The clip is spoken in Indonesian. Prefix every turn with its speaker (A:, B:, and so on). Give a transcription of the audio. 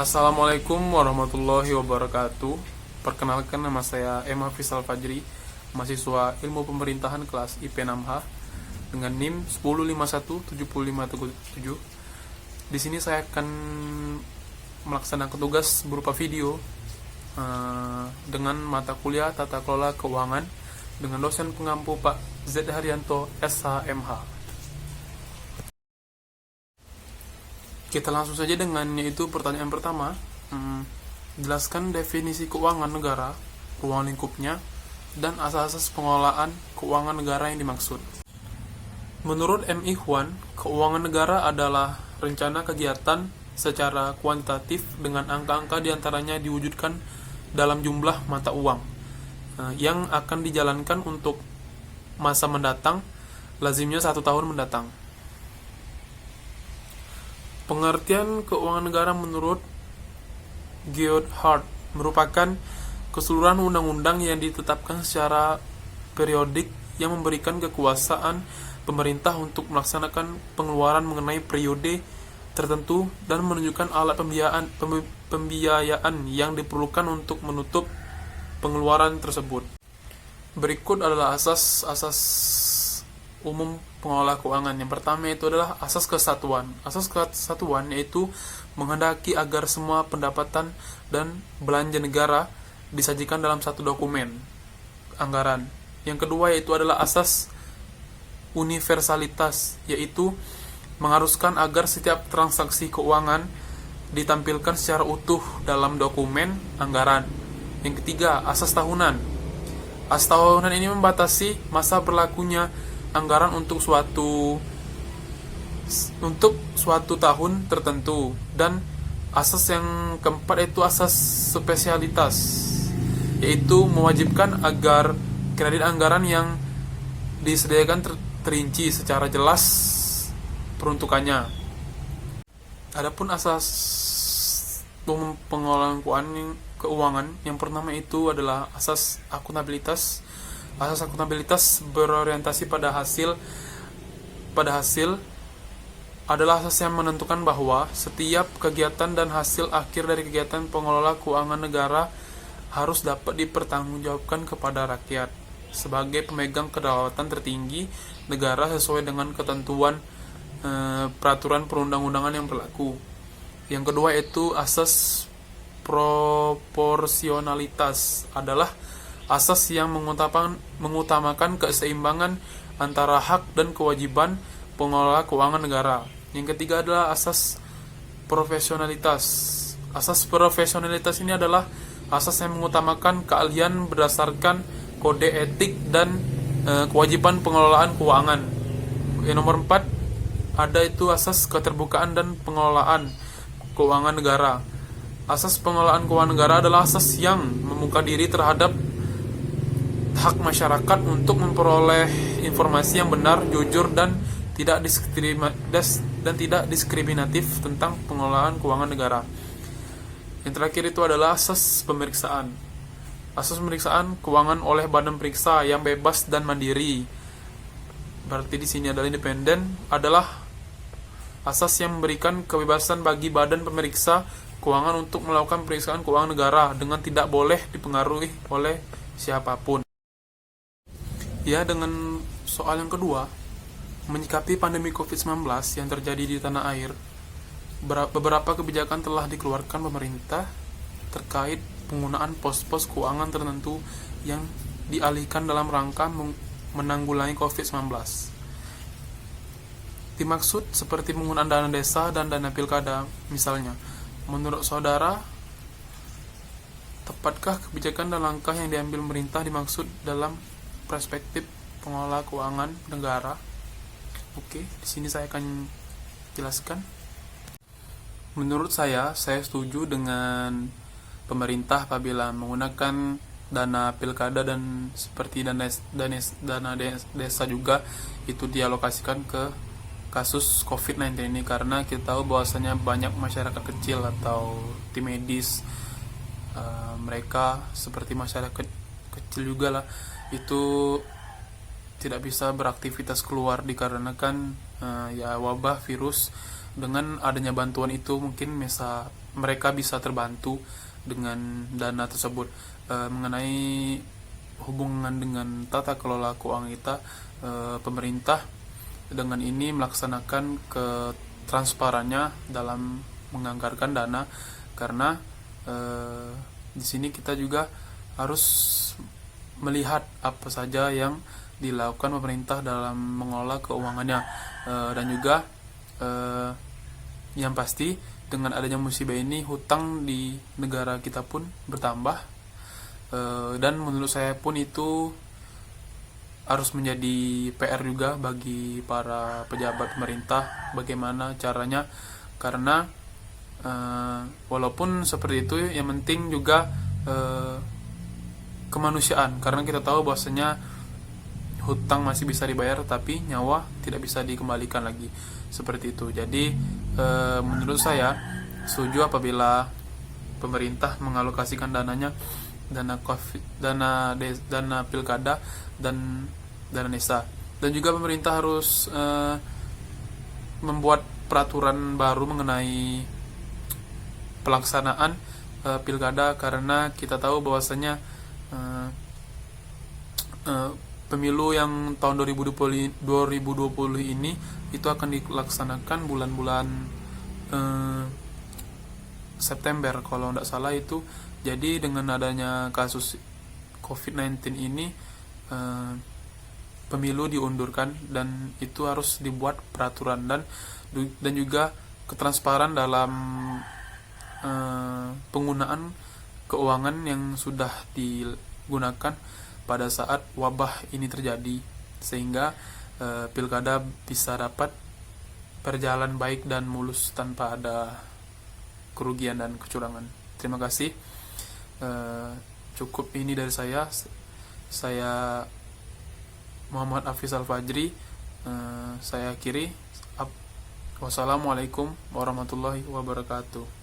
A: Assalamualaikum warahmatullahi wabarakatuh. Perkenalkan, nama saya M. Hafiz Al-Fajri, mahasiswa Ilmu Pemerintahan kelas IP 6H dengan NIM 10517537. Di sini saya akan melaksanakan tugas berupa video dengan mata kuliah Tata Kelola Keuangan dengan dosen pengampu Pak Z. Haryanto, SHMH. Kita langsung saja dengan yaitu pertanyaan pertama. Jelaskan definisi keuangan negara, ruang lingkupnya, dan asas-asas pengelolaan keuangan negara yang dimaksud. Menurut M. Ikhwan, keuangan negara adalah rencana kegiatan secara kuantitatif dengan angka-angka diantaranya diwujudkan dalam jumlah mata uang yang akan dijalankan untuk masa mendatang, lazimnya 1 tahun mendatang. Pengertian keuangan negara menurut Geohart merupakan keseluruhan undang-undang yang ditetapkan secara periodik yang memberikan kekuasaan pemerintah untuk melaksanakan pengeluaran mengenai periode tertentu dan menunjukkan alat pembiayaan yang diperlukan untuk menutup pengeluaran tersebut. Berikut adalah asas-asas umum pengelola keuangan. Yang pertama itu adalah asas kesatuan. Asas kesatuan yaitu menghendaki agar semua pendapatan dan belanja negara disajikan dalam satu dokumen anggaran. Yang kedua yaitu adalah asas universalitas, yaitu mengharuskan agar setiap transaksi keuangan ditampilkan secara utuh dalam dokumen anggaran. Yang ketiga, asas tahunan. Asas tahunan ini membatasi masa berlakunya anggaran untuk suatu tahun tertentu. Dan asas yang keempat itu asas spesialitas, yaitu mewajibkan agar kredit anggaran yang disediakan terinci secara jelas peruntukannya. Adapun asas pengelolaan keuangan yang pertama itu adalah asas akuntabilitas. Asas akuntabilitas berorientasi pada hasil adalah asas yang menentukan bahwa setiap kegiatan dan hasil akhir dari kegiatan pengelola keuangan negara harus dapat dipertanggungjawabkan kepada rakyat sebagai pemegang kedaulatan tertinggi negara sesuai dengan ketentuan peraturan perundang-undangan yang berlaku. Yang kedua itu asas proporsionalitas, adalah asas yang mengutamakan keseimbangan antara hak dan kewajiban pengelola keuangan negara. Yang ketiga adalah asas profesionalitas. Asas profesionalitas ini adalah asas yang mengutamakan keahlian berdasarkan kode etik dan kewajiban pengelolaan keuangan. Yang nomor 4 ada itu asas keterbukaan dan pengelolaan keuangan negara. Asas pengelolaan keuangan negara adalah asas yang membuka diri terhadap hak masyarakat untuk memperoleh informasi yang benar, jujur, dan tidak diskriminatif tentang pengelolaan keuangan negara. Yang terakhir itu adalah asas pemeriksaan. Asas pemeriksaan keuangan oleh badan periksa yang bebas dan mandiri, berarti di sini adalah independen, adalah asas yang memberikan kebebasan bagi badan pemeriksa keuangan untuk melakukan pemeriksaan keuangan negara dengan tidak boleh dipengaruhi oleh siapapun. Ya, dengan soal yang kedua, menyikapi pandemi COVID-19 yang terjadi di tanah air, beberapa kebijakan telah dikeluarkan pemerintah terkait penggunaan pos-pos keuangan tertentu yang dialihkan dalam rangka menanggulangi COVID-19. Dimaksud seperti penggunaan dana desa dan dana pilkada misalnya. Menurut saudara, tepatkah kebijakan dan langkah yang diambil pemerintah dimaksud dalam perspektif pengelola keuangan negara? Oke, di sini saya akan jelaskan. Menurut saya setuju dengan pemerintah apabila menggunakan dana pilkada dan seperti dana desa juga itu dialokasikan ke kasus COVID-19 ini, karena kita tahu bahwasanya banyak masyarakat kecil atau tim medis, mereka seperti masyarakat kecil juga lah, itu tidak bisa beraktivitas keluar dikarenakan wabah virus dengan adanya bantuan itu mungkin mereka bisa terbantu dengan dana tersebut. Mengenai hubungan dengan tata kelola keuangan kita, pemerintah dengan ini melaksanakan ketransparannya dalam menganggarkan dana, karena di sini kita juga harus melihat apa saja yang dilakukan pemerintah dalam mengelola keuangannya, dan juga yang pasti dengan adanya musibah ini hutang di negara kita pun bertambah, dan menurut saya pun itu harus menjadi PR juga bagi para pejabat pemerintah bagaimana caranya, karena walaupun seperti itu yang penting juga kemanusiaan, karena kita tahu bahwasanya hutang masih bisa dibayar tapi nyawa tidak bisa dikembalikan lagi, seperti itu. Jadi menurut saya setuju apabila pemerintah mengalokasikan dananya, dana pilkada dan dana desa, dan juga pemerintah harus membuat peraturan baru mengenai pelaksanaan pilkada, karena kita tahu bahwasanya pemilu yang tahun 2020 ini itu akan dilaksanakan bulan-bulan September kalau tidak salah itu. Jadi dengan adanya kasus COVID-19 ini, pemilu diundurkan, dan itu harus dibuat peraturan dan juga ketransparan dalam penggunaan keuangan yang sudah digunakan pada saat wabah ini terjadi, sehingga pilkada bisa dapat berjalan baik dan mulus tanpa ada kerugian dan kecurangan. Terima kasih. Cukup ini dari saya. Saya Muhammad Hafiz Al-Fajri. Saya akhiri. Wassalamualaikum warahmatullahi wabarakatuh.